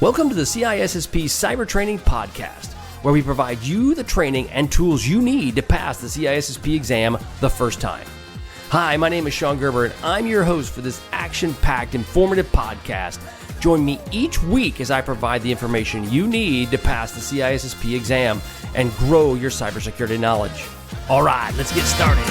Welcome to the CISSP Cyber Training Podcast, where we provide you the training and tools you need to pass the CISSP exam the first time. Hi, my name is Sean Gerber, and I'm your host for this action-packed, informative podcast. Join me each week as I provide the information you need to pass the CISSP exam and grow your cybersecurity knowledge. All right, let's get started.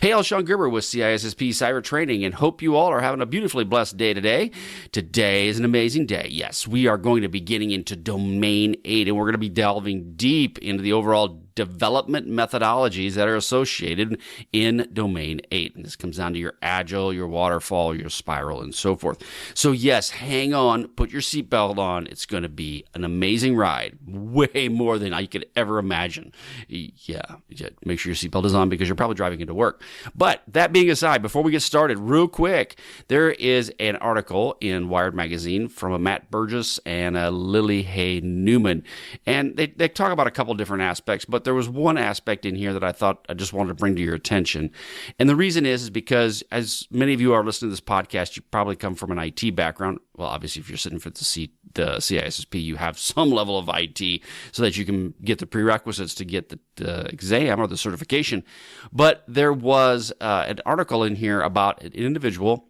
Hey, I'm Sean Gerber with CISSP Cyber Training, and hope you all are having a beautifully blessed day today. Today is an amazing day. Yes, we are going to be getting into Domain 8, and we're going to be delving deep into the overall development methodologies that are associated in Domain 8. And this comes down to your Agile, your Waterfall, your Spiral, and so forth. So yes, hang on, put your seatbelt on. It's going to be an amazing ride, way more than I could ever imagine. Yeah, make sure your seatbelt is on because you're probably driving into work. But that being aside, before we get started, real quick, there is an article in Wired Magazine from a Matt Burgess and a Lily Hay Newman. And they talk about a couple different aspects, but there was one aspect in here that I thought I just wanted to bring to your attention. And the reason is because as many of you are listening to this podcast, you probably come from an IT background. Well, obviously, if you're sitting for the CISSP, you have some level of IT so that you can get the prerequisites to get the exam or the certification. But there was an article in here about an individual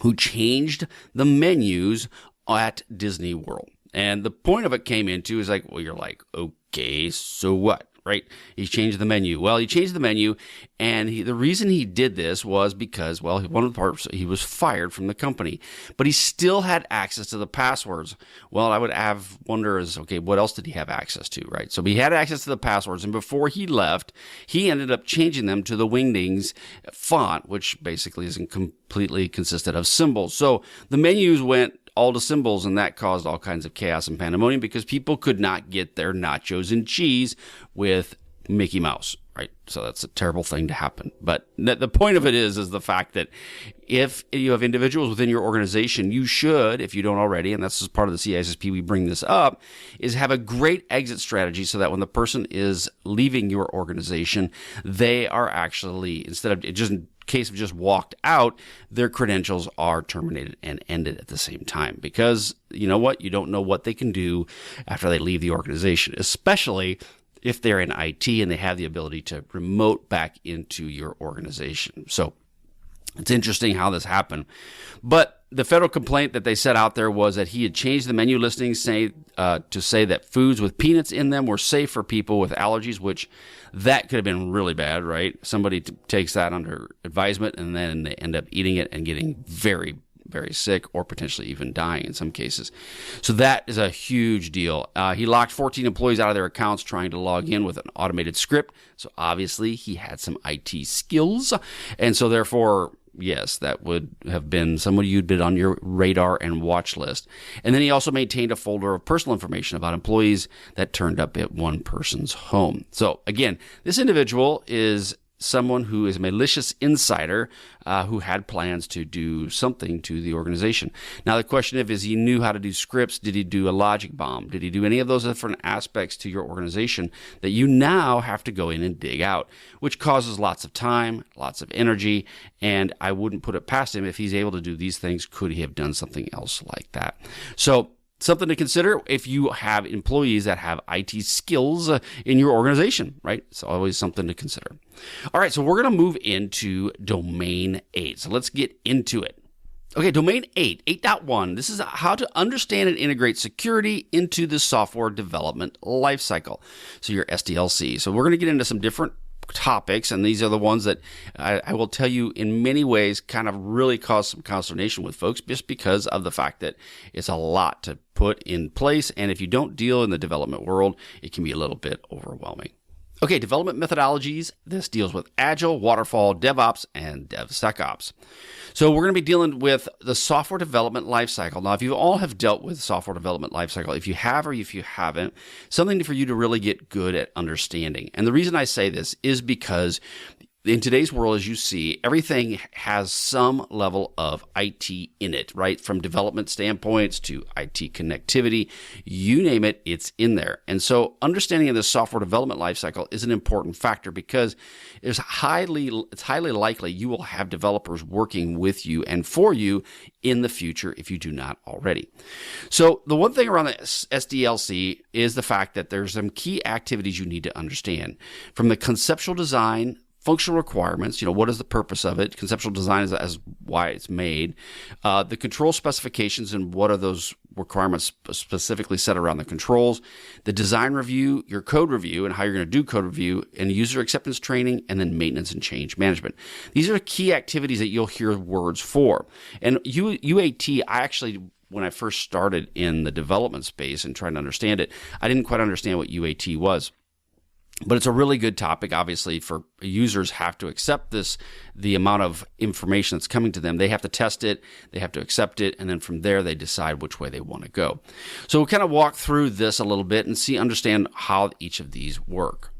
who changed the menus at Disney World. And the point of it came into is like, well, you're like, okay, so what? Right? He changed the menu. Well, he changed the menu, and the reason he did this was because, well, one of the parts, he was fired from the company, but he still had access to the passwords. Well, I would wonder is, okay, what else did he have access to, right? So he had access to the passwords, and before he left, he ended up changing them to the Wingdings font, which basically isn't completely consisted of symbols. So the menus went all the symbols, and that caused all kinds of chaos and pandemonium because people could not get their nachos and cheese with Mickey Mouse, right? So that's a terrible thing to happen. But the point of it is the fact that if you have individuals within your organization, you should, if you don't already, and that's as part of the CISSP, we bring this up, is have a great exit strategy so that when the person is leaving your organization, they are actually, instead of just case of just walked out, their credentials are terminated and ended at the same time. Because you know what? You don't know what they can do after they leave the organization, especially if they're in IT and they have the ability to remote back into your organization. So it's interesting how this happened. But the federal complaint that they set out there was that he had changed the menu listings to say that foods with peanuts in them were safe for people with allergies, which that could have been really bad, right? Somebody takes that under advisement and then they end up eating it and getting very, very sick or potentially even dying in some cases. So that is a huge deal. He locked 14 employees out of their accounts trying to log in with an automated script. So obviously he had some IT skills. And so therefore, yes, that would have been someone you'd been on your radar and watch list. And then he also maintained a folder of personal information about employees that turned up at one person's home. So again, this individual is someone who is a malicious insider who had plans to do something to the organization. Now, the question is he knew how to do scripts? Did he do a logic bomb? Did he do any of those different aspects to your organization that you now have to go in and dig out, which causes lots of time, lots of energy, and I wouldn't put it past him if he's able to do these things. Could he have done something else like that? So something to consider if you have employees that have IT skills in your organization, right? It's always something to consider. All right, so we're going to move into Domain 8. So let's get into it. Okay, Domain 8, 8.1. This is how to understand and integrate security into the software development lifecycle. So your SDLC. So we're going to get into some different topics, and these are the ones that I will tell you in many ways kind of really cause some consternation with folks just because of the fact that it's a lot to put in place, and if you don't deal in the development world, it can be a little bit overwhelming. Okay, development methodologies. This deals with Agile, Waterfall, DevOps, and DevSecOps. So we're going to be dealing with the software development lifecycle. Now, if you all have dealt with software development lifecycle, if you have or if you haven't, something for you to really get good at understanding. And the reason I say this is because in today's world, as you see, everything has some level of IT in it, right? From development standpoints to IT connectivity, you name it, it's in there. And so understanding of the software development lifecycle is an important factor because it's highly likely you will have developers working with you and for you in the future if you do not already. So the one thing around the SDLC is the fact that there's some key activities you need to understand. From the conceptual design, functional requirements, what is the purpose of it? Conceptual design is as why it's made. The control specifications and what are those requirements specifically set around the controls. The design review, your code review, and how you're going to do code review, and user acceptance training, and then maintenance and change management. These are key activities that you'll hear words for. And UAT, I actually, when I first started in the development space and trying to understand it, I didn't quite understand what UAT was. But it's a really good topic, obviously, for users have to accept the amount of information that's coming to them. They have to test it, they have to accept it, and then from there they decide which way they want to go. So we'll kind of walk through this a little bit and understand how each of these work.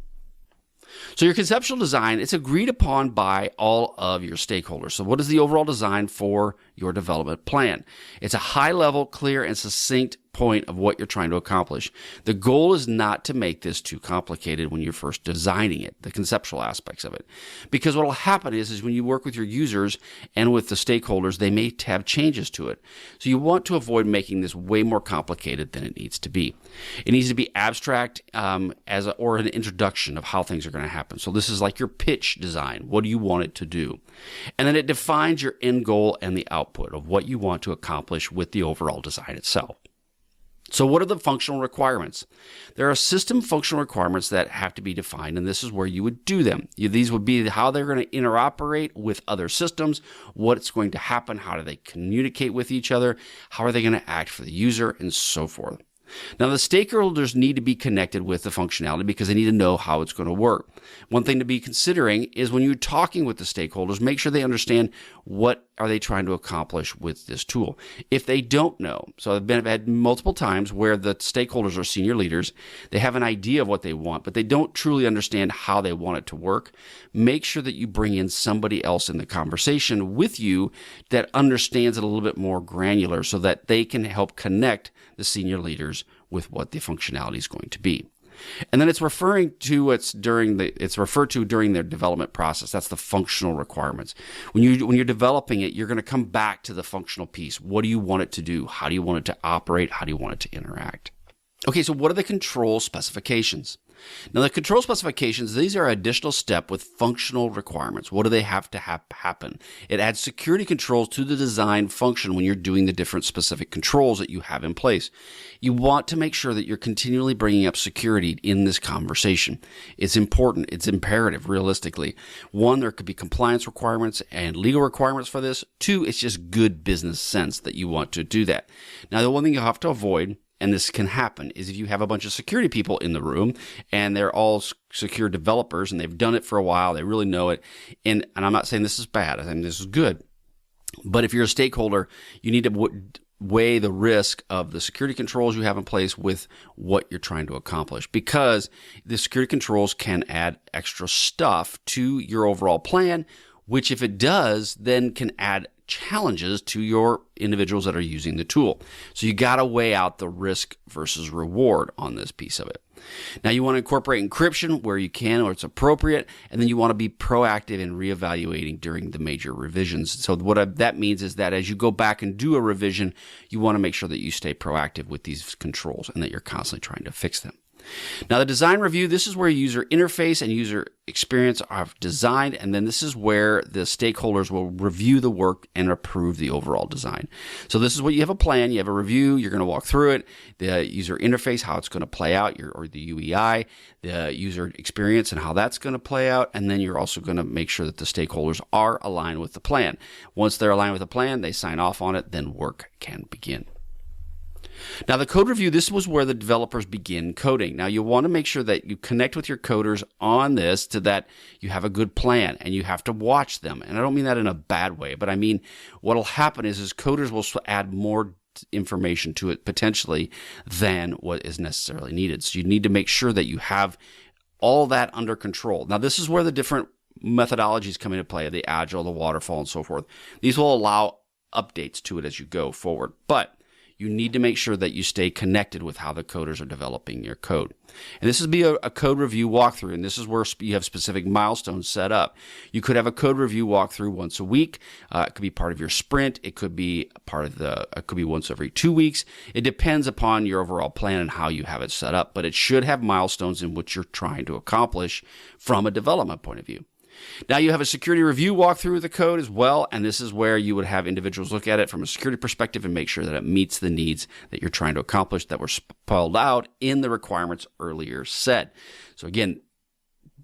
So your conceptual design, it's agreed upon by all of your stakeholders. So what is the overall design for your development plan? It's a high level, clear, and succinct point of what you're trying to accomplish. The goal is not to make this too complicated when you're first designing it, the conceptual aspects of it. Because what will happen is when you work with your users and with the stakeholders, they may have changes to it. So you want to avoid making this way more complicated than it needs to be. It needs to be abstract or an introduction of how things are going to happen. So this is like your pitch design. What do you want it to do? And then it defines your end goal and the output of what you want to accomplish with the overall design itself. So what are the functional requirements? There are system functional requirements that have to be defined, and this is where you would do them. These would be how they're going to interoperate with other systems, what's going to happen, how do they communicate with each other, how are they going to act for the user, and so forth. Now, the stakeholders need to be connected with the functionality because they need to know how it's going to work. One thing to be considering is when you're talking with the stakeholders, make sure they understand what are they trying to accomplish with this tool. If they don't know, so I've had multiple times where the stakeholders are senior leaders, they have an idea of what they want, but they don't truly understand how they want it to work. Make sure that you bring in somebody else in the conversation with you that understands it a little bit more granular so that they can help connect the senior leaders with what the functionality is going to be. And then it's referred to during their development process. That's the functional requirements. When you're developing it, you're going to come back to the functional piece. What do you want it to do? How do you want it to operate? How do you want it to interact? Okay, so what are the control specifications? Now, the control specifications, these are an additional step with functional requirements. What do they have to happen? It adds security controls to the design function when you're doing the different specific controls that you have in place. You want to make sure that you're continually bringing up security in this conversation. It's important. It's imperative, realistically. One, there could be compliance requirements and legal requirements for this. Two, it's just good business sense that you want to do that. Now, the one thing you have to avoid, and this can happen, is if you have a bunch of security people in the room and they're all secure developers and they've done it for a while, they really know it. And I'm not saying this is bad, I think this is good. But if you're a stakeholder, you need to weigh the risk of the security controls you have in place with what you're trying to accomplish, because the security controls can add extra stuff to your overall plan, which if it does, then can add challenges to your individuals that are using the tool. So you got to weigh out the risk versus reward on this piece of it. Now, you want to incorporate encryption where you can or it's appropriate, and then you want to be proactive in reevaluating during the major revisions. So that means is that as you go back and do a revision, you want to make sure that you stay proactive with these controls and that you're constantly trying to fix them. Now, the design review, this is where user interface and user experience are designed, and then this is where the stakeholders will review the work and approve the overall design. So this is what you have a plan, you have a review, you're going to walk through it, the user interface, how it's going to play out, or the UEI, the user experience and how that's going to play out, and then you're also going to make sure that the stakeholders are aligned with the plan. Once they're aligned with the plan, they sign off on it, then work can begin. Now, the code review, this was where the developers begin coding. Now, you want to make sure that you connect with your coders on this to that you have a good plan and you have to watch them. And I don't mean that in a bad way, but I mean what will happen is coders will add more information to it potentially than what is necessarily needed. So you need to make sure that you have all that under control. Now, this is where the different methodologies come into play, the Agile, the Waterfall, and so forth. These will allow updates to it as you go forward. But you need to make sure that you stay connected with how the coders are developing your code. And this would be a code review walkthrough, and this is where you have specific milestones set up. You could have a code review walkthrough once a week. It could be part of your sprint. It could be it could be once every 2 weeks. It depends upon your overall plan and how you have it set up, but it should have milestones in which you're trying to accomplish from a development point of view. Now you have a security review walkthrough of the code as well, and this is where you would have individuals look at it from a security perspective and make sure that it meets the needs that you're trying to accomplish that were spelled out in the requirements earlier said. So again,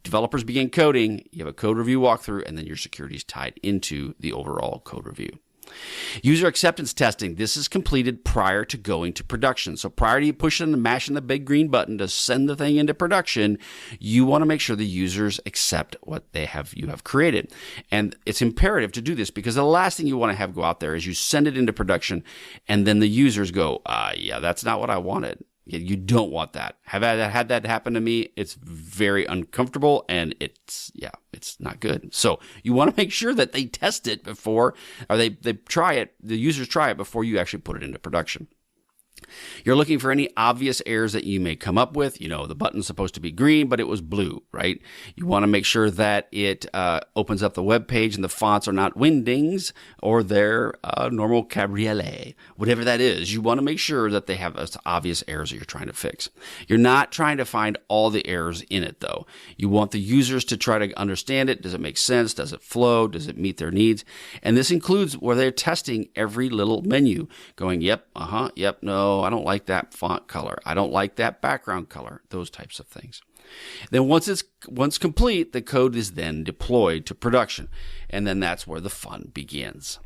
developers begin coding, you have a code review walkthrough, and then your security is tied into the overall code review. User acceptance testing. This is completed prior to going to production. So prior to you pushing and mashing the big green button to send the thing into production, you want to make sure the users accept what you have created. And it's imperative to do this because the last thing you want to have go out there is you send it into production and then the users go, yeah, that's not what I wanted. You don't want that. Have I had that happen to me? It's very uncomfortable and it's not good. So you want to make sure that they test it before, or they try it, the users try it before you actually put it into production. You're looking for any obvious errors that you may come up with. The button's supposed to be green, but it was blue, right? You want to make sure that it opens up the web page and the fonts are not Wingdings or their normal cabriolet, whatever that is. You want to make sure that they have obvious errors that you're trying to fix. You're not trying to find all the errors in it, though. You want the users to try to understand it. Does it make sense? Does it flow? Does it meet their needs? And this includes where they're testing every little menu, going, yep, yep, no, I don't like that font color. I don't like that background color, those types of things. Then once complete, the code is then deployed to production. And then that's where the fun begins.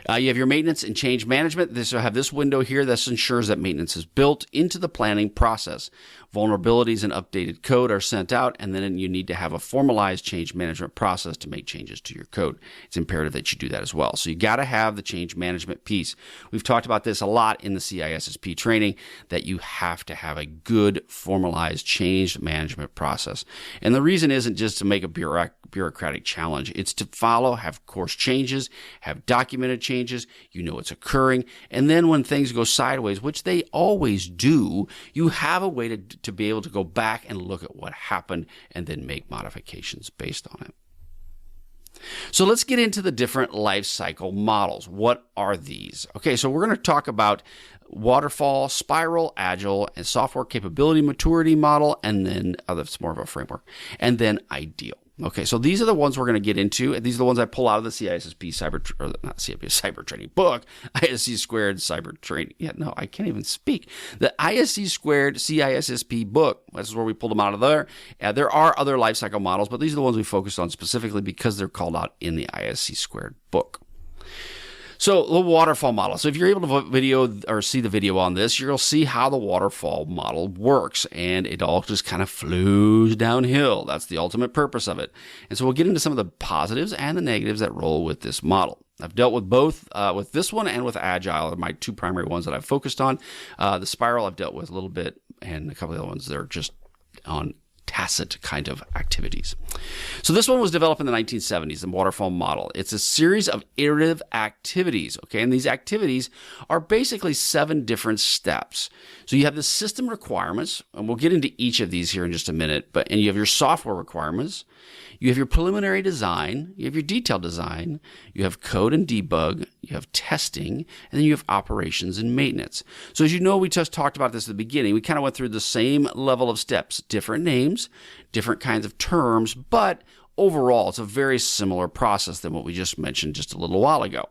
You have your maintenance and change management. This will have this window here. This ensures that maintenance is built into the planning process. Vulnerabilities and updated code are sent out, and then you need to have a formalized change management process to make changes to your code. It's imperative that you do that as well. So you got to have the change management piece. We've talked about this a lot in the CISSP training, that you have to have a good formalized change management process. And the reason isn't just to make a bureaucratic challenge. It's to follow, have course changes, have documented changes, it's occurring, and then when things go sideways, which they always do, you have a way to be able to go back and look at what happened and then make modifications based on it. So let's get into the different life cycle models. What are these? Okay, so we're going to talk about Waterfall, Spiral, Agile, and Software Capability Maturity Model, and then that's more of a framework, and then Ideal. Okay, so these are the ones we're going to get into. These are the ones I pull out of the CISSP cyber training book, ISC squared cyber training. Yeah, no, I can't even speak. The ISC squared CISSP book. This is where we pulled them out of there. There are other lifecycle models, but these are the ones we focused on specifically because they're called out in the ISC squared book. So the waterfall model. So if you're able to see the video on this, you'll see how the waterfall model works, and it all just kind of flows downhill. That's the ultimate purpose of it. And so we'll get into some of the positives and the negatives that roll with this model. I've dealt with both, with this one and with Agile. They're my two primary ones that I've focused on. The Spiral I've dealt with a little bit, and a couple of the other ones that are just on tacit kind of activities. So this one was developed in the 1970s, the waterfall model. It's a series of iterative activities, okay? And these activities are basically 7 different steps. So you have the system requirements, and we'll get into each of these here in just a minute, and you have your software requirements, you have your preliminary design, you have your detailed design, you have code and debug, you have testing, and then you have operations and maintenance. So as you know, we just talked about this at the beginning. We kind of went through the same level of steps, different names, different kinds of terms, but overall, it's a very similar process than what we just mentioned just a little while ago.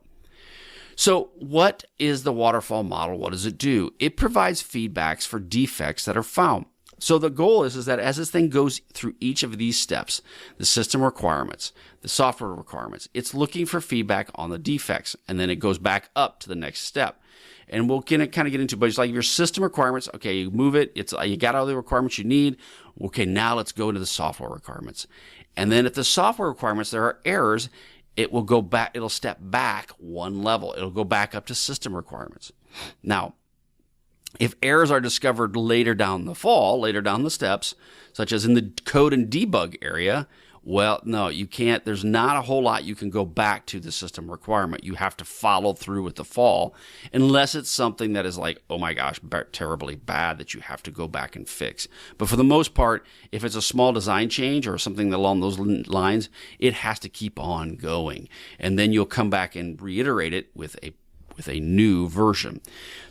So what is the waterfall model? What does it do? It provides feedbacks for defects that are found. So the goal is that as this thing goes through each of these steps, the system requirements, the software requirements, it's looking for feedback on the defects, and then it goes back up to the next step. And we'll kind of get into, but it's like your system requirements. Okay, you move it. You got all the requirements you need. Okay, now let's go into the software requirements. And then if the software requirements, there are errors, it will go back. It'll step back one level. It'll go back up to system requirements. Now, if errors are discovered later down the steps, such as in the code and debug area, Well, no, you can't. There's not a whole lot you can go back to the system requirement. You have to follow through with the fall, unless it's something that is like, oh my gosh, terribly bad that you have to go back and fix. But for the most part, if it's a small design change or something along those lines, it has to keep on going. And then you'll come back and reiterate it with a new version.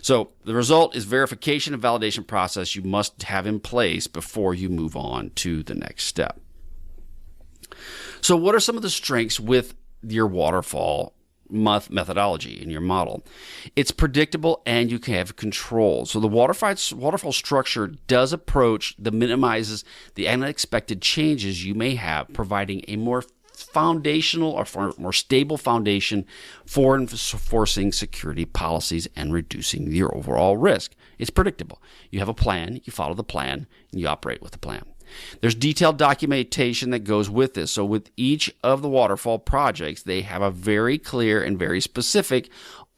So the result is verification and validation process you must have in place before you move on to the next step. So what are some of the strengths with your waterfall methodology in your model? It's predictable and you can have control. So the waterfall structure does approach that minimizes the unexpected changes you may have, providing a more foundational or more stable foundation for enforcing security policies and reducing your overall risk. It's predictable. You have a plan, you follow the plan, and you operate with the plan. There's detailed documentation that goes with this. So with each of the waterfall projects, they have a very clear and very specific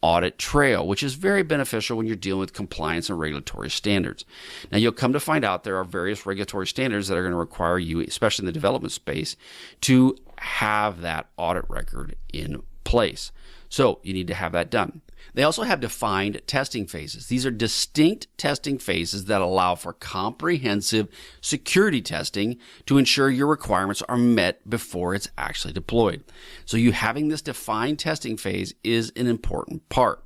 audit trail, which is very beneficial when you're dealing with compliance and regulatory standards. Now, you'll come to find out there are various regulatory standards that are going to require you, especially in the development space, to have that audit record in place. So you need to have that done. They also have defined testing phases. These are distinct testing phases that allow for comprehensive security testing to ensure your requirements are met before it's actually deployed. So you having this defined testing phase is an important part.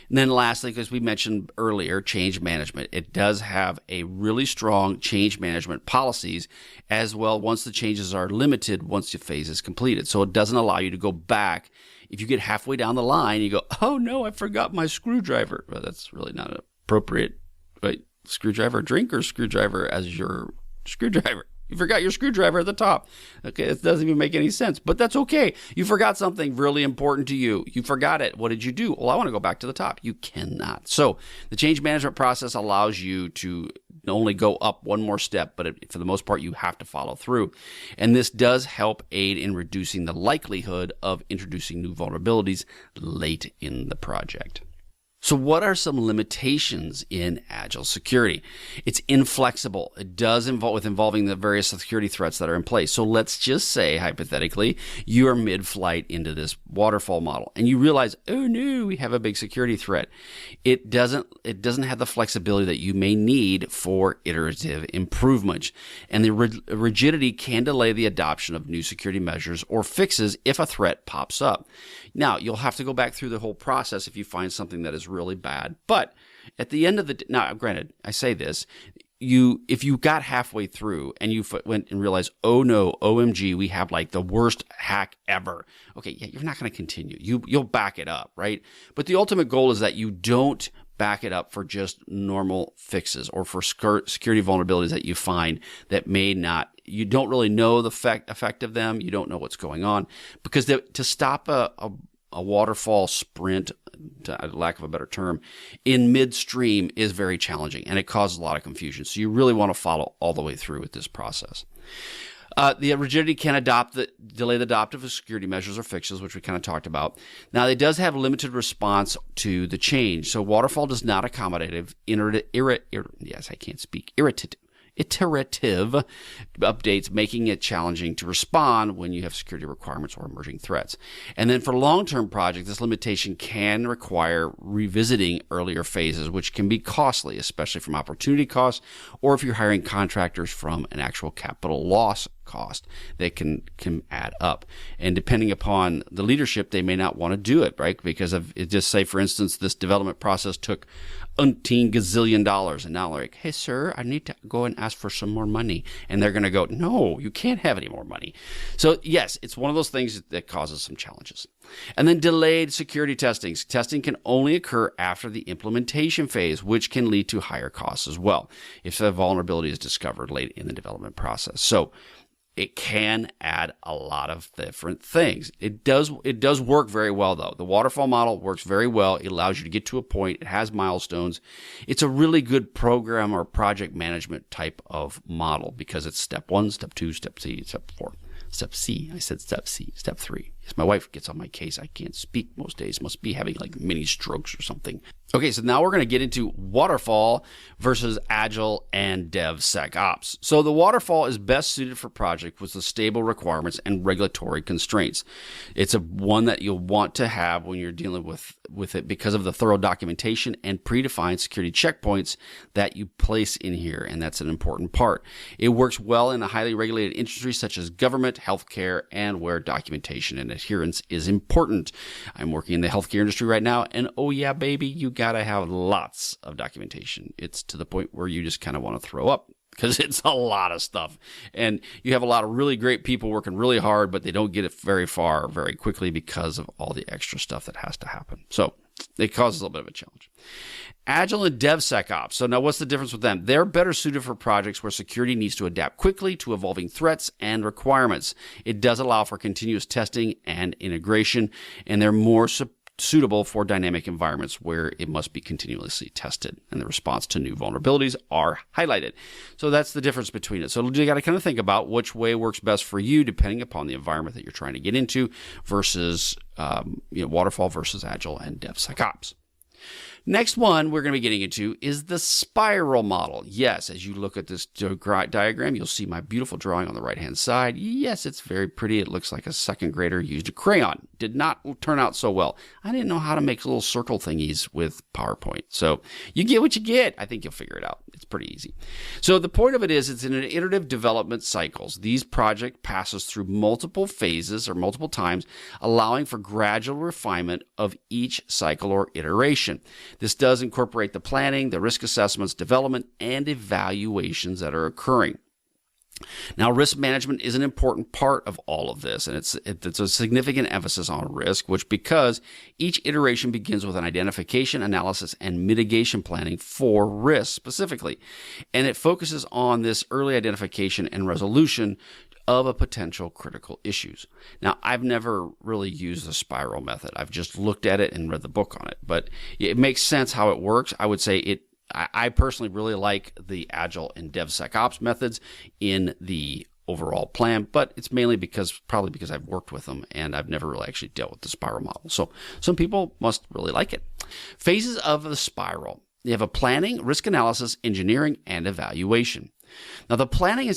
And then lastly, as we mentioned earlier, change management. It does have a really strong change management policies as well once the changes are limited once the phase is completed. So it doesn't allow you to go back. If you get halfway down the line, you go, oh no, I forgot my screwdriver. Well, that's really not appropriate, right? Screwdriver drink or screwdriver as your screwdriver. You forgot your screwdriver at the top. Okay, it doesn't even make any sense, but that's okay. You forgot something really important to you. You forgot it. What did you do? Well, I want to go back to the top. You cannot. So the change management process allows you to only go up one more step, but for the most part, you have to follow through. And this does help aid in reducing the likelihood of introducing new vulnerabilities late in the project. So what are some limitations in Agile security? It's inflexible. It does involving the various security threats that are in place. So let's just say, hypothetically, you are mid-flight into this waterfall model and you realize, oh no, we have a big security threat. It doesn't have the flexibility that you may need for iterative improvement. And the rigidity can delay the adoption of new security measures or fixes if a threat pops up. Now, you'll have to go back through the whole process if you find something that is really bad. But at the end of the now, granted, I say this, if you got halfway through and you went and realized, oh no, OMG, we have like the worst hack ever. Okay, yeah, you're not going to continue. You'll back it up, right? But the ultimate goal is that you don't back it up for just normal fixes or for security vulnerabilities that you find that may not, you don't really know the effect of them. You don't know what's going on because to stop a waterfall sprint, to lack of a better term, in midstream is very challenging and it causes a lot of confusion. So you really want to follow all the way through with this process. The rigidity can delay the adoption of security measures or fixes, which we kind of talked about. Now, it does have limited response to the change. So Waterfall does not accommodate iterative updates, making it challenging to respond when you have security requirements or emerging threats. And then for long-term projects, this limitation can require revisiting earlier phases, which can be costly, especially from opportunity costs, or if you're hiring contractors from an actual capital loss cost that can add up. And depending upon the leadership, they may not want to do it, right? Because of it, just say, for instance, this development process took umpteen gazillion dollars, and now they're like, hey, sir, I need to go and ask for some more money. And they're going to go, no, you can't have any more money. So yes, it's one of those things that causes some challenges. And then delayed security testing. Testing can only occur after the implementation phase, which can lead to higher costs as well if the vulnerability is discovered late in the development process. So it can add a lot of different things. It does work very well, though. The waterfall model works very well. It allows you to get to a point. It has milestones. It's a really good program or project management type of model because it's step 1, step 2, step C, step 4. Step C. I said step C. Step 3. Yes, my wife gets on my case. I can't speak most days. Must be having like mini strokes or something. Okay, so now we're going to get into Waterfall versus Agile and DevSecOps. So the Waterfall is best suited for projects with the stable requirements and regulatory constraints. It's one that you'll want to have when you're dealing with it because of the thorough documentation and predefined security checkpoints that you place in here, and that's an important part. It works well in a highly regulated industry such as government, healthcare, and where documentation and adherence is important. I'm working in the healthcare industry right now, and oh yeah, baby, you gotta have lots of documentation. It's to the point where you just kind of want to throw up because it's a lot of stuff. And you have a lot of really great people working really hard, but they don't get it very far very quickly because of all the extra stuff that has to happen. So it causes a little bit of a challenge. Agile and DevSecOps. So now what's the difference with them? They're better suited for projects where security needs to adapt quickly to evolving threats and requirements. It does allow for continuous testing and integration, and they're more suitable for dynamic environments where it must be continuously tested and the response to new vulnerabilities are highlighted. So that's the difference between it. So you got to kind of think about which way works best for you depending upon the environment that you're trying to get into versus Waterfall versus Agile and DevSecOps. Next one we're going to be getting into is the spiral model. Yes, as you look at this diagram, you'll see my beautiful drawing on the right-hand side. Yes, it's very pretty. It looks like a second grader used a crayon. Did not turn out so well. I didn't know how to make little circle thingies with PowerPoint. So you get what you get. I think you'll figure it out. It's pretty easy. So the point of it is it's in an iterative development cycles. These project passes through multiple phases or multiple times, allowing for gradual refinement of each cycle or iteration. This does incorporate the planning, the risk assessments, development, and evaluations that are occurring. Now, risk management is an important part of all of this, and it's a significant emphasis on risk, which because each iteration begins with an identification, analysis, and mitigation planning for risk specifically. And it focuses on this early identification and resolution of a potential critical issues. Now, I've never really used the spiral method. I've just looked at it and read the book on it, but it makes sense how it works. I would say I personally really like the Agile and DevSecOps methods in the overall plan, but it's mainly probably because I've worked with them and I've never really actually dealt with the spiral model. So some people must really like it. Phases of the spiral. You have a planning, risk analysis, engineering, and evaluation. Now, the planning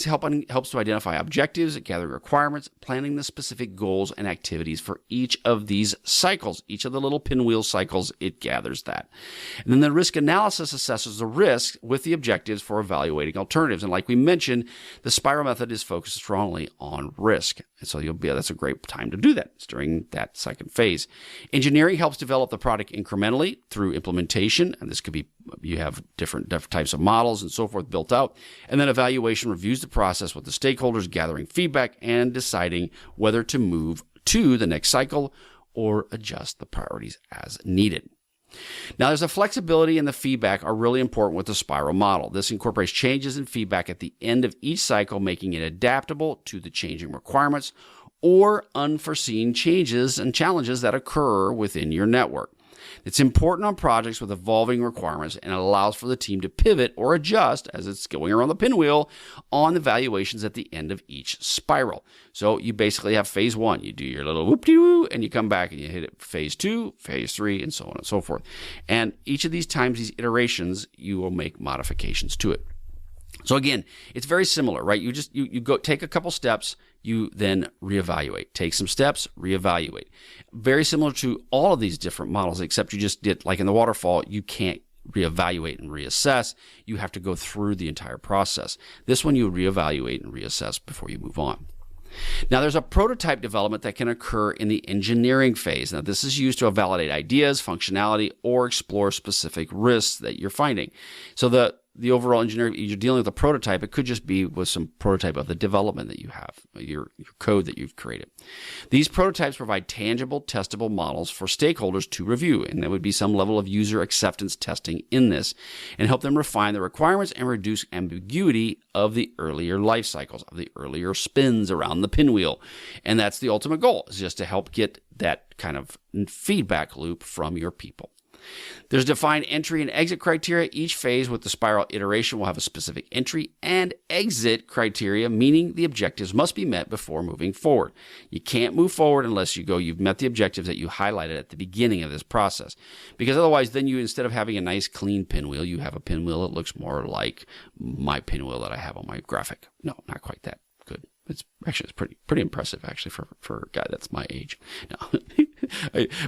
helps to identify objectives, gather requirements, planning the specific goals and activities for each of these cycles. Each of the little pinwheel cycles, it gathers that. And then the risk analysis assesses the risk with the objectives for evaluating alternatives. And like we mentioned, the spiral method is focused strongly on risk. And so that's a great time to do that. It's during that second phase. Engineering helps develop the product incrementally through implementation. And this could be, you have different types of models and so forth built out. And then evaluation reviews the process with the stakeholders, gathering feedback and deciding whether to move to the next cycle or adjust the priorities as needed. Now, there's a flexibility and the feedback are really important with the spiral model. This incorporates changes and feedback at the end of each cycle, making it adaptable to the changing requirements or unforeseen changes and challenges that occur within your network. It's important on projects with evolving requirements and it allows for the team to pivot or adjust as it's going around the pinwheel on the evaluations at the end of each spiral. So you basically have phase one. You do your little whoop-de-woo and you come back and you hit it phase two, phase three, and so on and so forth. And each of these times, these iterations, you will make modifications to it. So again, it's very similar, right? You go take a couple steps, you then reevaluate. Take some steps, reevaluate. Very similar to all of these different models, except you just did, like in the waterfall, you can't reevaluate and reassess. You have to go through the entire process. This one, you reevaluate and reassess before you move on. Now, there's a prototype development that can occur in the engineering phase. Now, this is used to validate ideas, functionality, or explore specific risks that you're finding. So the overall engineering, you're dealing with a prototype. It could just be with some prototype of the development that you have, your code that you've created. These prototypes provide tangible, testable models for stakeholders to review, and there would be some level of user acceptance testing in this, and help them refine the requirements and reduce ambiguity of the earlier life cycles, of the earlier spins around the pinwheel. And that's the ultimate goal, is just to help get that kind of feedback loop from your people. There's defined entry and exit criteria. Each phase with the spiral iteration will have a specific entry and exit criteria, meaning the objectives must be met before moving forward. You can't move forward unless you've met the objectives that you highlighted at the beginning of this process. Because otherwise, then instead of having a nice clean pinwheel, you have a pinwheel that looks more like my pinwheel that I have on my graphic. No, not quite that good. It's pretty impressive actually for a guy that's my age. No,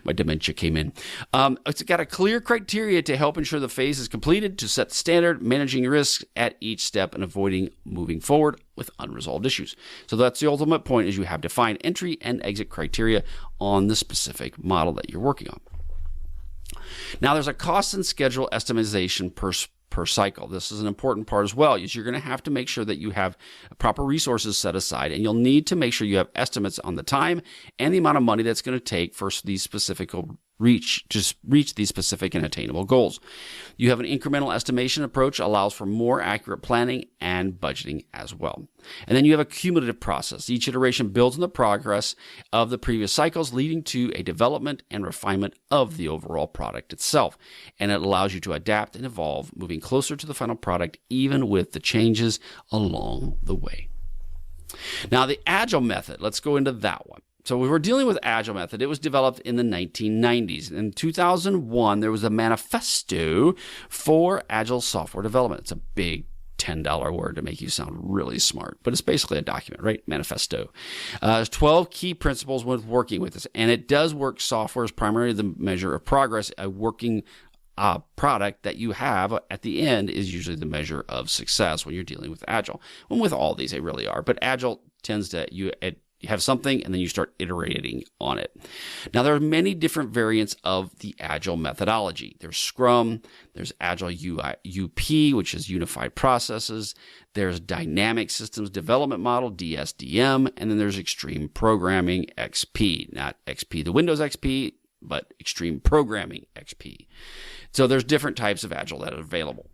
my dementia came in. It's got a clear criteria to help ensure the phase is completed, to set the standard, managing risks at each step and avoiding moving forward with unresolved issues. So that's the ultimate point, is you have defined entry and exit criteria on the specific model that you're working on. Now there's a cost and schedule estimation per cycle. This is an important part as well. You're going to have to make sure that you have proper resources set aside, and you'll need to make sure you have estimates on the time and the amount of money that's going to take for these specific reach these specific and attainable goals. You have an incremental estimation approach, allows for more accurate planning and budgeting as well. And then you have a cumulative process. Each iteration builds on the progress of the previous cycles, leading to a development and refinement of the overall product itself. And it allows you to adapt and evolve, moving closer to the final product, even with the changes along the way. Now, the Agile method, let's go into that one. So we were dealing with Agile method. It was developed in the 1990s. In 2001, there was a manifesto for Agile software development. It's a big $10 word to make you sound really smart, but it's basically a document, right? Manifesto. There's 12 key principles with working with this, and it does work. Software is primarily the measure of progress. A working product that you have at the end is usually the measure of success when you're dealing with Agile. Well, with all these, they really are, but Agile tends to, you have something and then you start iterating on it. Now, there are many different variants of the Agile methodology. There's Scrum, there's Agile UP, which is Unified Processes, there's Dynamic Systems Development Model, DSDM, and then there's Extreme Programming, XP. Not XP, the Windows XP, but Extreme Programming, XP. So there's different types of Agile that are available.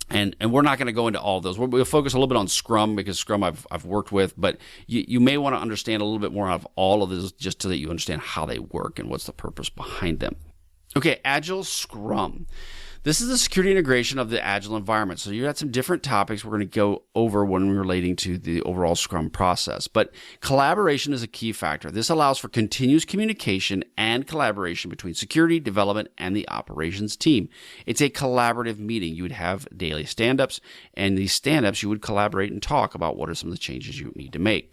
And we're not going to go into all of those. We'll focus a little bit on Scrum, because Scrum I've worked with, but you may want to understand a little bit more of all of this just so that you understand how they work and what's the purpose behind them. Okay, Agile Scrum. This is the security integration of the Agile environment. So you got some different topics we're going to go over when relating to the overall Scrum process. But collaboration is a key factor. This allows for continuous communication and collaboration between security, development, and the operations team. It's a collaborative meeting. You would have daily stand-ups, and these stand-ups you would collaborate and talk about what are some of the changes you need to make.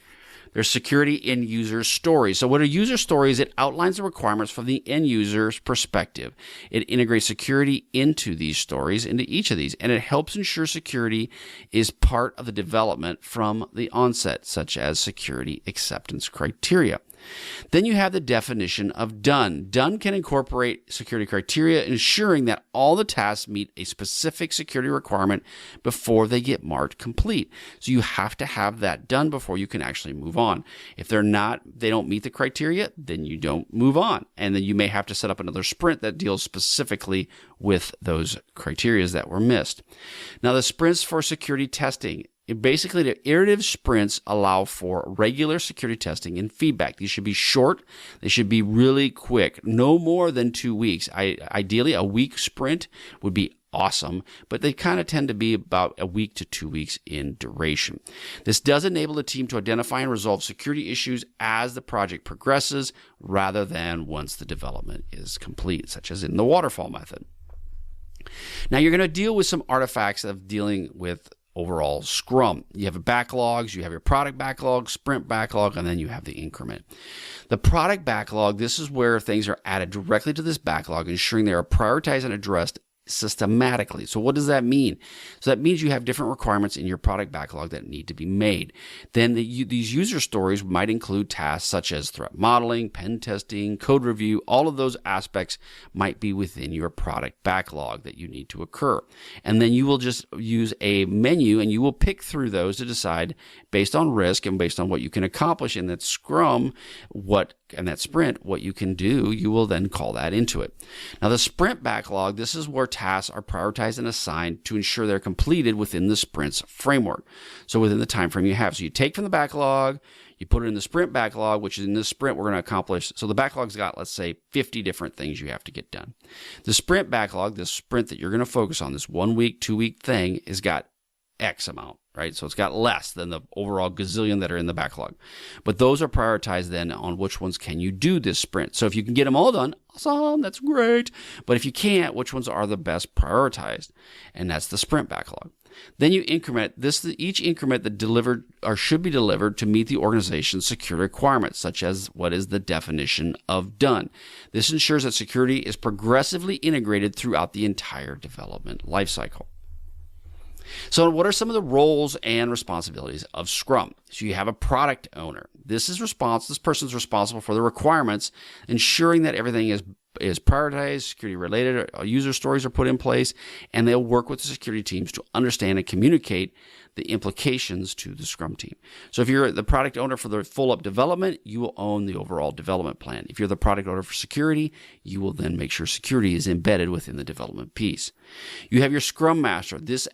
There's security in user stories. So what a user story is, it outlines the requirements from the end user's perspective. It integrates security into these stories, into each of these, and it helps ensure security is part of the development from the onset, such as security acceptance criteria. Then you have the definition of done. Done can incorporate security criteria, ensuring that all the tasks meet a specific security requirement before they get marked complete. So you have to have that done before you can actually move on. If they don't meet the criteria, then you don't move on. And then you may have to set up another sprint that deals specifically with those criteria that were missed. Now, the sprints for security testing. Basically, the iterative sprints allow for regular security testing and feedback. These should be short. They should be really quick. No more than 2 weeks. Ideally, a week sprint would be awesome, but they kind of tend to be about a week to 2 weeks in duration. This does enable the team to identify and resolve security issues as the project progresses, rather than once the development is complete, such as in the Waterfall method. Now, you're going to deal with some artifacts of dealing with overall Scrum. You have backlogs, you have your product backlog, sprint backlog, and then you have the increment. The product backlog, this is where things are added directly to this backlog, ensuring they are prioritized and addressed systematically. So what does that mean? So that means you have different requirements in your product backlog that need to be made. Then these user stories might include tasks such as threat modeling, pen testing, code review. All of those aspects might be within your product backlog that you need to occur. And then you will just use a menu and you will pick through those to decide, based on risk and based on what you can accomplish in that Scrum, and that sprint, what you can do. You will then call that into it. Now, the sprint backlog, this is where tasks are prioritized and assigned to ensure they're completed within the sprint's framework. So within the time frame you have. So you take from the backlog, you put it in the sprint backlog, which is in this sprint we're going to accomplish. So the backlog's got, let's say, 50 different things you have to get done. The sprint backlog, the sprint that you're going to focus on, this 1 week, 2 week thing, has got X amount, right? So it's got less than the overall gazillion that are in the backlog. But those are prioritized then on which ones can you do this sprint. So if you can get them all done, awesome, that's great. But if you can't, which ones are the best prioritized? And that's the sprint backlog. Then you increment this, each increment that delivered or should be delivered to meet the organization's security requirements, such as what is the definition of done. This ensures that security is progressively integrated throughout the entire development lifecycle. So what are some of the roles and responsibilities of Scrum? So you have a product owner. This person's responsible for the requirements, ensuring that everything is prioritized, security related, user stories are put in place, and they'll work with the security teams to understand and communicate the implications to the Scrum team. So if you're the product owner for the full up development, you will own the overall development plan. If you're the product owner for security, you will then make sure security is embedded within the development piece. You have your Scrum Master. This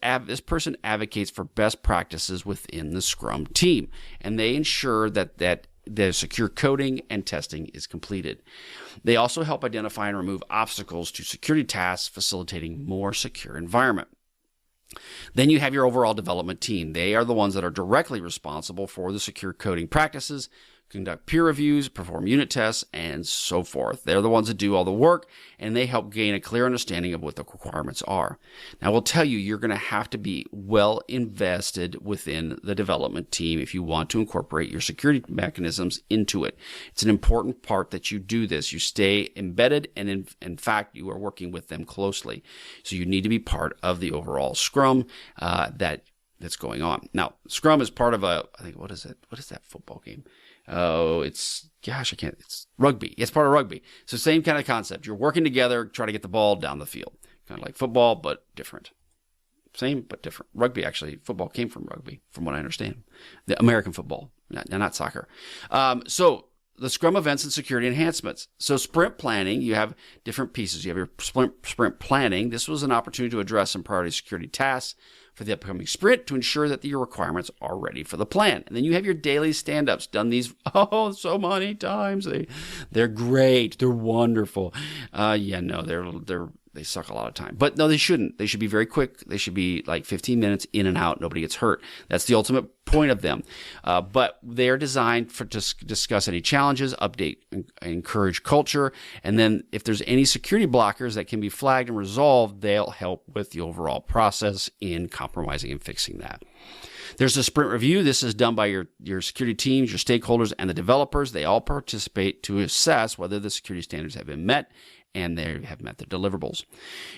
person advocates for best practices within the Scrum team, and they ensure that the secure coding and testing is completed. They also help identify and remove obstacles to security tasks, facilitating more secure environment. Then you have your overall development team. They are the ones that are directly responsible for the secure coding practices, conduct peer reviews, perform unit tests, and so forth. They're the ones that do all the work, and they help gain a clear understanding of what the requirements are. Now, I will tell you, you're going to have to be well invested within the development team if you want to incorporate your security mechanisms into it. It's an important part that you do this. You stay embedded, and in fact, you are working with them closely. So you need to be part of the overall Scrum that's going on. Now, Scrum is part of what is it? What is that football game? Oh, it's rugby. It's part of rugby. So same kind of concept. You're working together, try to get the ball down the field. Kind of like football, but different. Same, but different. Rugby, actually, football came from rugby, from what I understand. The American football, not soccer. So the Scrum events and security enhancements. So sprint planning, you have different pieces. You have your sprint planning. This was an opportunity to address some priority security tasks for the upcoming sprint to ensure that your requirements are ready for the plan. And then you have your daily stand-ups. Done these so many times. They're great. They're wonderful. They suck a lot of time. But no, they shouldn't. They should be very quick. They should be like 15 minutes in and out. Nobody gets hurt. That's the ultimate point of them. But they are designed to discuss any challenges, update, and encourage culture. And then if there's any security blockers that can be flagged and resolved, they'll help with the overall process in compromising and fixing that. There's a sprint review. This is done by your security teams, your stakeholders, and the developers. They all participate to assess whether the security standards have been met and they have met their deliverables.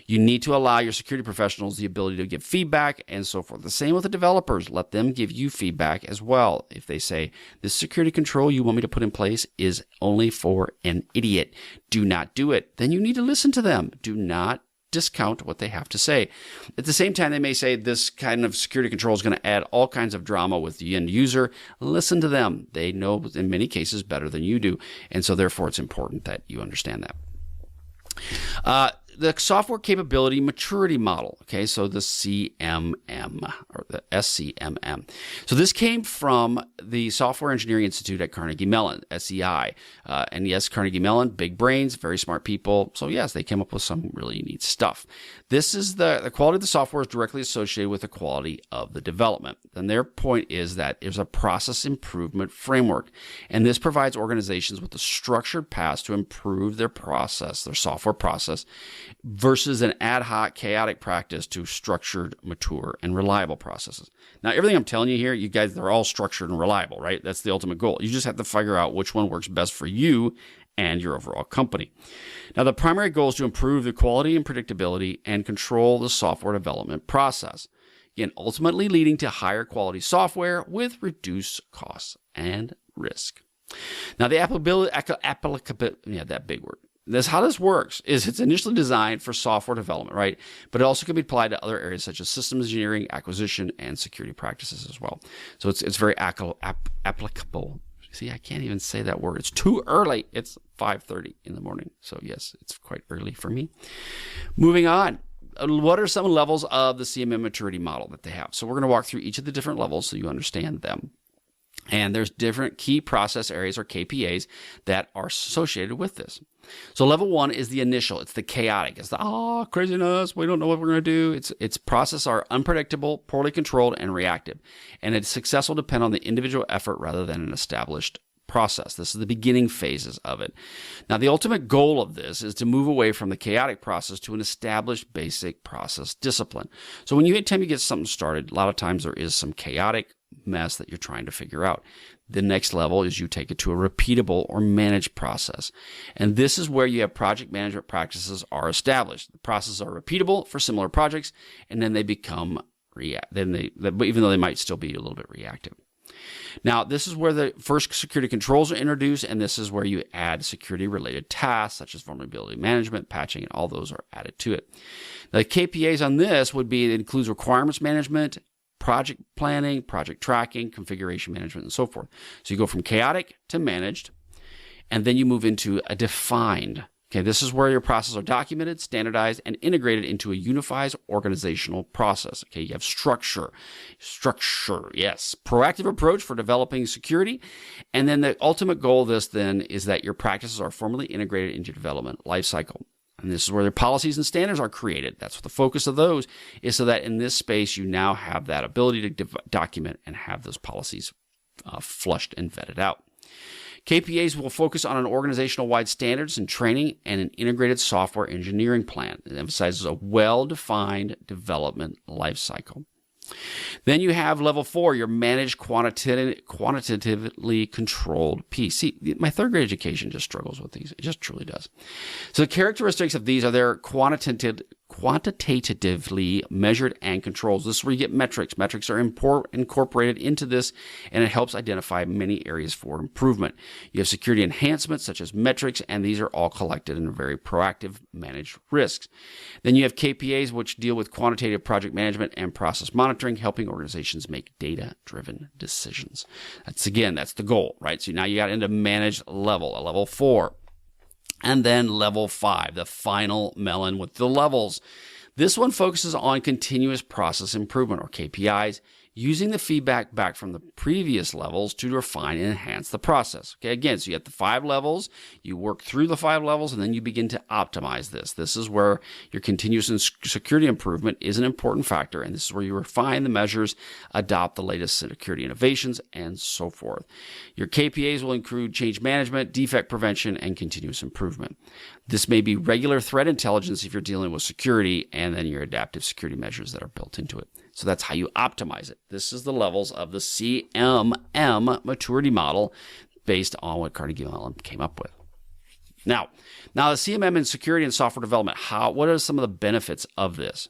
You need to allow your security professionals the ability to give feedback and so forth. The same with the developers. Let them give you feedback as well. If they say, this security control you want me to put in place is only for an idiot, do not do it, then you need to listen to them. Do not discount what they have to say. At the same time, they may say this kind of security control is going to add all kinds of drama with the end user. Listen to them. They know in many cases better than you do. And so therefore, it's important that you understand that. The software capability maturity model. Okay, so the CMM or the SCMM. So this came from the Software Engineering Institute at Carnegie Mellon, SEI. And yes, Carnegie Mellon, big brains, very smart people. So yes, they came up with some really neat stuff. This is the quality of the software is directly associated with the quality of the development. And their point is that there's a process improvement framework. And this provides organizations with a structured path to improve their process, their software process, versus an ad hoc, chaotic practice to structured, mature, and reliable processes. Now, everything I'm telling you here, you guys, they're all structured and reliable, right? That's the ultimate goal. You just have to figure out which one works best for you and your overall company. Now, the primary goal is to improve the quality and predictability and control the software development process. Again, ultimately leading to higher quality software with reduced costs and risk. Now, the applicability, that big word. How this works is it's initially designed for software development, right? But it also can be applied to other areas such as systems engineering, acquisition, and security practices as well. So it's very applicable. See, I can't even say that word. It's too early. It's 5:30 in the morning. So yes, it's quite early for me. Moving on. what are some levels of the CMM maturity model that they have? So we're going to walk through each of the different levels so you understand them. And there's different key process areas or KPAs that are associated with this. So level 1 is the initial. It's the chaotic. It's the, craziness. We don't know what we're going to do. Its processes are unpredictable, poorly controlled, and reactive. And its success will depend on the individual effort rather than an established process. This is the beginning phases of it. Now, the ultimate goal of this is to move away from the chaotic process to an established basic process discipline. So anytime you get something started, a lot of times there is some chaotic mess that you're trying to figure out. The next level is you take it to a repeatable or managed process. And this is where you have project management practices are established. The processes are repeatable for similar projects, and then they become even though they might still be a little bit reactive. Now, this is where the first security controls are introduced, and this is where you add security-related tasks such as vulnerability management, patching, and all those are added to it. The KPAs on this would be, it includes requirements management, project planning, project tracking, configuration management, and so forth. So you go from chaotic to managed, and then you move into a defined. Okay, this is where your processes are documented, standardized, and integrated into a unified organizational process. Okay, you have structure, yes, proactive approach for developing security, and then the ultimate goal of this then is that your practices are formally integrated into your development lifecycle. And this is where the policies and standards are created. That's what the focus of those is, so that in this space you now have that ability to document and have those policies flushed and vetted out. KPAs will focus on an organizational-wide standards and training and an integrated software engineering plan. It emphasizes a well-defined development lifecycle. Then you have level 4, your managed quantitatively controlled piece. See, my third grade education just struggles with these. It just truly does. So the characteristics of these are they're quantitatively measured and controls. This is where you get metrics. Metrics are incorporated into this, and it helps identify many areas for improvement. You have security enhancements such as metrics, and these are all collected in a very proactive managed risks. Then you have KPAs, which deal with quantitative project management and process monitoring, helping organizations make data-driven decisions. That's the goal, right? So now you got into managed level, a level 4. And then level 5, the final melon with the levels. This one focuses on continuous process improvement, or KPIs, using the feedback back from the previous levels to refine and enhance the process. Okay, again, so you have the 5 levels, you work through the 5 levels, and then you begin to optimize this. This is where your continuous security improvement is an important factor, and this is where you refine the measures, adopt the latest security innovations, and so forth. Your KPAs will include change management, defect prevention, and continuous improvement. This may be regular threat intelligence if you're dealing with security, and then your adaptive security measures that are built into it. So that's how you optimize it. This is the levels of the CMM maturity model based on what Carnegie Mellon came up with. Now the CMM in security and software development, what are some of the benefits of this?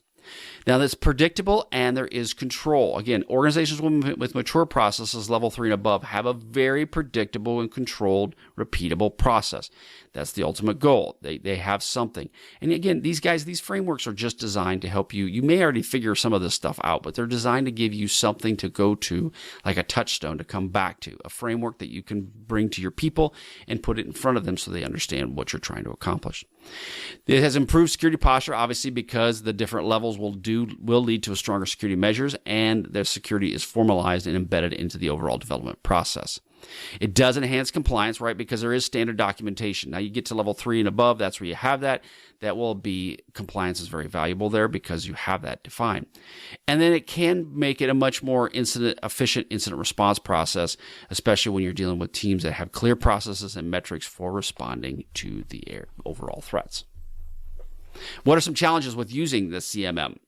Now, that's predictable and there is control. Again, organizations with mature processes, level 3 and above, have a very predictable and controlled, repeatable process. That's the ultimate goal. They have something. And again, these frameworks are just designed to help you. You may already figure some of this stuff out, but they're designed to give you something to go to, like a touchstone to come back to, a framework that you can bring to your people and put it in front of them so they understand what you're trying to accomplish. It has improved security posture, obviously, because the different levels will lead to stronger security measures, and their security is formalized and embedded into the overall development process. It does enhance compliance, right? Because there is standard documentation. Now you get to level 3 and above, that's where you have that. That will be, compliance is very valuable there because you have that defined. And then it can make it a much more efficient incident response process, especially when you're dealing with teams that have clear processes and metrics for responding to the overall threats. What are some challenges with using the CMM?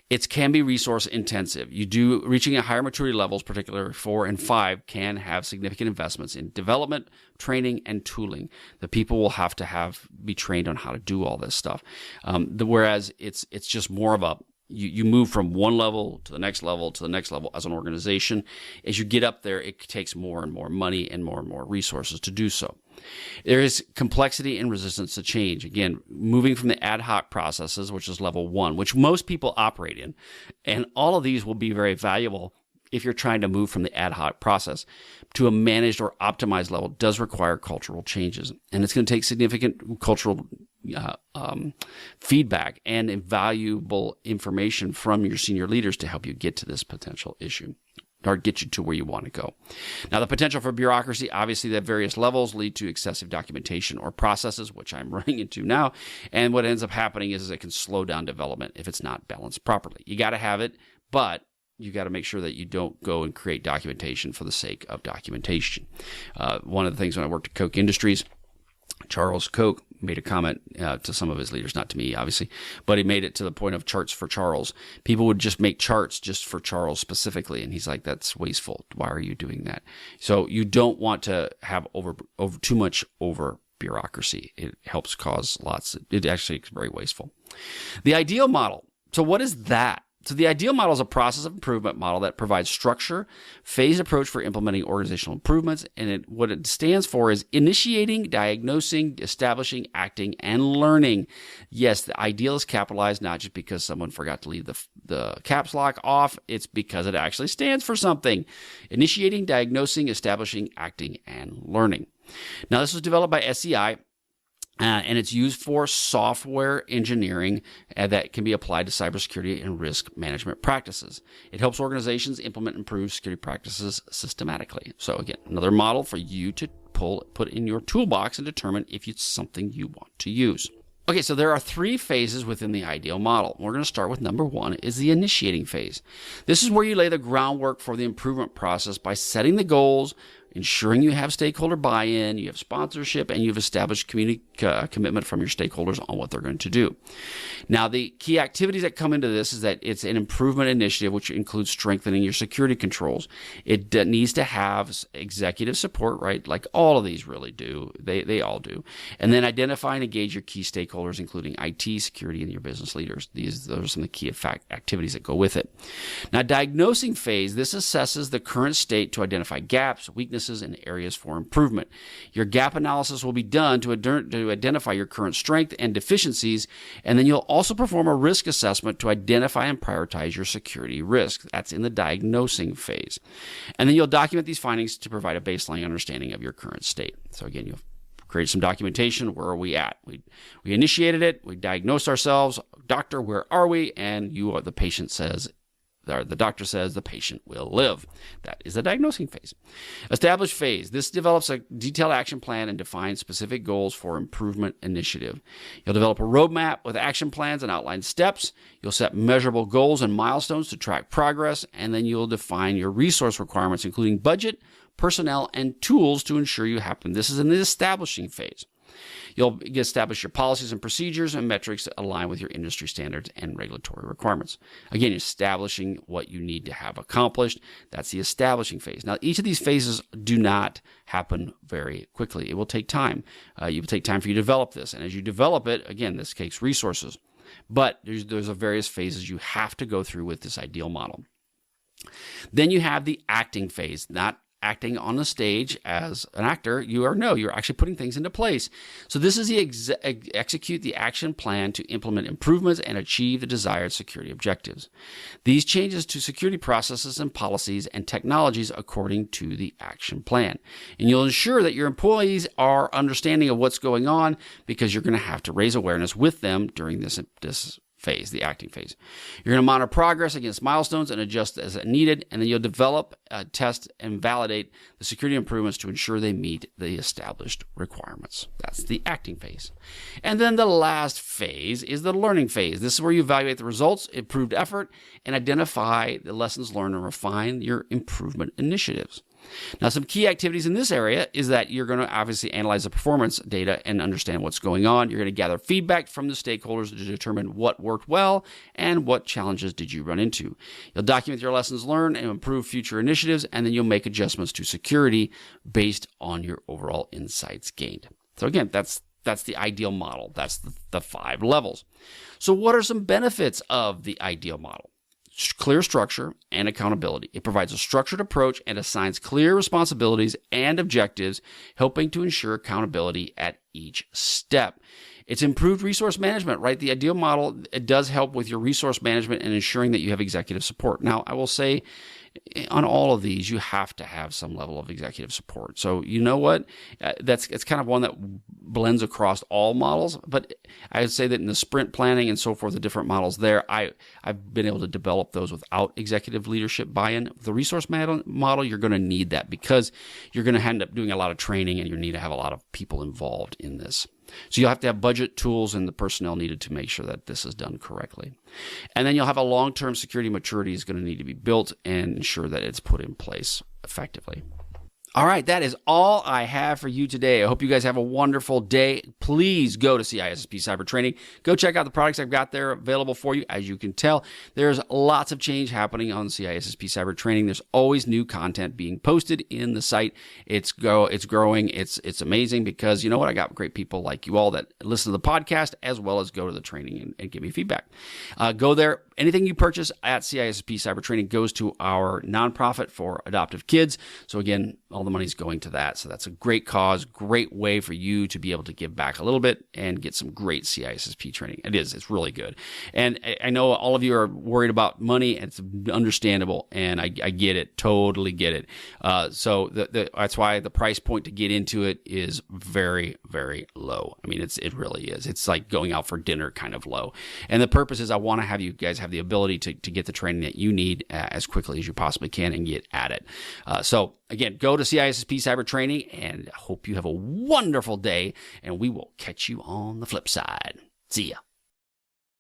It can be resource intensive. Reaching at higher maturity levels, particularly 4 and 5, can have significant investments in development, training, and tooling. The people will have to be trained on how to do all this stuff. Whereas it's just more of you move from one level to the next level to the next level as an organization. As you get up there, it takes more and more money and more resources to do so. There is complexity and resistance to change. Again, moving from the ad hoc processes, which is level 1, which most people operate in, and all of these will be very valuable if you're trying to move from the ad hoc process to a managed or optimized level, does require cultural changes. And it's going to take significant cultural feedback and invaluable information from your senior leaders to help you get to this potential issue or get you to where you want to go. Now, the potential for bureaucracy, obviously, at various levels lead to excessive documentation or processes, which I'm running into now. And what ends up happening is it can slow down development if it's not balanced properly. You got to have it, but you got to make sure that you don't go and create documentation for the sake of documentation. One of the things when I worked at Koch Industries, Charles Koch made a comment to some of his leaders, not to me, obviously, but he made it to the point of charts for Charles. People would just make charts just for Charles specifically, and he's like, that's wasteful. Why are you doing that? So you don't want to have too much over bureaucracy. It helps cause lots. It actually is very wasteful. The ideal model. So what is that? So the ideal model is a process of improvement model that provides structure, phased approach for implementing organizational improvements, and what it stands for is initiating, diagnosing, establishing, acting, and learning. Yes, the ideal is capitalized not just because someone forgot to leave the caps lock off, it's because it actually stands for something. Initiating, diagnosing, establishing, acting, and learning. Now, this was developed by SEI. And it's used for software engineering that can be applied to cybersecurity and risk management practices. It helps organizations implement improved security practices systematically. So again, another model for you to put in your toolbox and determine if it's something you want to use. Okay, so there are 3 phases within the ideal model. We're going to start with number 1 is the initiating phase. This is where you lay the groundwork for the improvement process by setting the goals, ensuring you have stakeholder buy-in, you have sponsorship, and you've established community commitment from your stakeholders on what they're going to do. Now, the key activities that come into this is that it's an improvement initiative, which includes strengthening your security controls. It needs to have executive support, right? Like all of these really do. They all do. And then identify and engage your key stakeholders, including IT, security, and your business leaders. Those are some of the key activities that go with it. Now, diagnosing phase, this assesses the current state to identify gaps, weaknesses, and areas for improvement. Your gap analysis will be done to identify your current strength and deficiencies, and then you'll also perform a risk assessment to identify and prioritize your security risk. That's in the diagnosing phase. And then you'll document these findings to provide a baseline understanding of your current state. So again, you'll create some documentation. Where are we at? We initiated it. We diagnosed ourselves. Doctor, where are we? And the patient says, the doctor says the patient will live. That is the diagnosing phase. Established phase. This develops a detailed action plan and defines specific goals for improvement initiative. You'll develop a roadmap with action plans and outline steps. You'll set measurable goals and milestones to track progress, and then you'll define your resource requirements, including budget, personnel, and tools to ensure you happen. This is in the establishing phase. You'll establish your policies and procedures and metrics that align with your industry standards and regulatory requirements. Again, establishing what you need to have accomplished. That's the establishing phase. Now, each of these phases do not happen very quickly. It will take time. It will take time for you to develop this. And as you develop it, again, this takes resources. But there's various phases you have to go through with this ideal model. Then you have the acting phase, not acting on the stage as an actor. You're actually putting things into place. So this is the execute the action plan to implement improvements and achieve the desired security objectives. These changes to security processes and policies and technologies according to the action plan. And you'll ensure that your employees are understanding of what's going on, because you're going to have to raise awareness with them during this phase, the acting phase. You're going to monitor progress against milestones and adjust as needed, and then you'll develop, test, and validate the security improvements to ensure they meet the established requirements. That's the acting phase. And then the last phase is the learning phase. This is where you evaluate the results, improved effort, and identify the lessons learned and refine your improvement initiatives. Now, some key activities in this area is that you're going to obviously analyze the performance data and understand what's going on. You're going to gather feedback from the stakeholders to determine what worked well and what challenges did you run into. You'll document your lessons learned and improve future initiatives, and then you'll make adjustments to security based on your overall insights gained. So again, that's the ideal model. That's the 5 levels. So what are some benefits of the ideal model? Clear structure and accountability. It provides a structured approach and assigns clear responsibilities and objectives, helping to ensure accountability at each step. It's improved resource management, right? The ideal model, it does help with your resource management and ensuring that you have executive support. Now, I will say on all of these, you have to have some level of executive support. So you know what? It's kind of one that blends across all models. But I would say that in the sprint planning and so forth, the different models there, I've been able to develop those without executive leadership buy-in. The resource model, you're going to need that because you're going to end up doing a lot of training and you need to have a lot of people involved in this. So you'll have to have budget, tools, and the personnel needed to make sure that this is done correctly. And then you'll have a long-term security maturity is going to need to be built and ensure that it's put in place effectively. All right, that is all I have for you today. I hope you guys have a wonderful day. Please go to CISSP Cyber Training. Go check out the products I've got there available for you. As you can tell, there's lots of change happening on CISSP Cyber Training. There's always new content being posted in the site. It's growing. It's amazing because you know what? I got great people like you all that listen to the podcast as well as go to the training and give me feedback. Go there. Anything you purchase at CISSP Cyber Training goes to our nonprofit for adoptive kids. So again, all the money's going to that. So that's a great cause, great way for you to be able to give back a little bit and get some great CISSP training. It's really good. And I know all of you are worried about money. It's understandable. And I get it, totally get it. So that's why the price point to get into it is very, very low. I mean, it really is. It's like going out for dinner kind of low. And the purpose is I want to have you guys have the ability to get the training that you need as quickly as you possibly can and get at it. So again, go to CISSP Cyber Training and hope you have a wonderful day, and we will catch you on the flip side. See ya.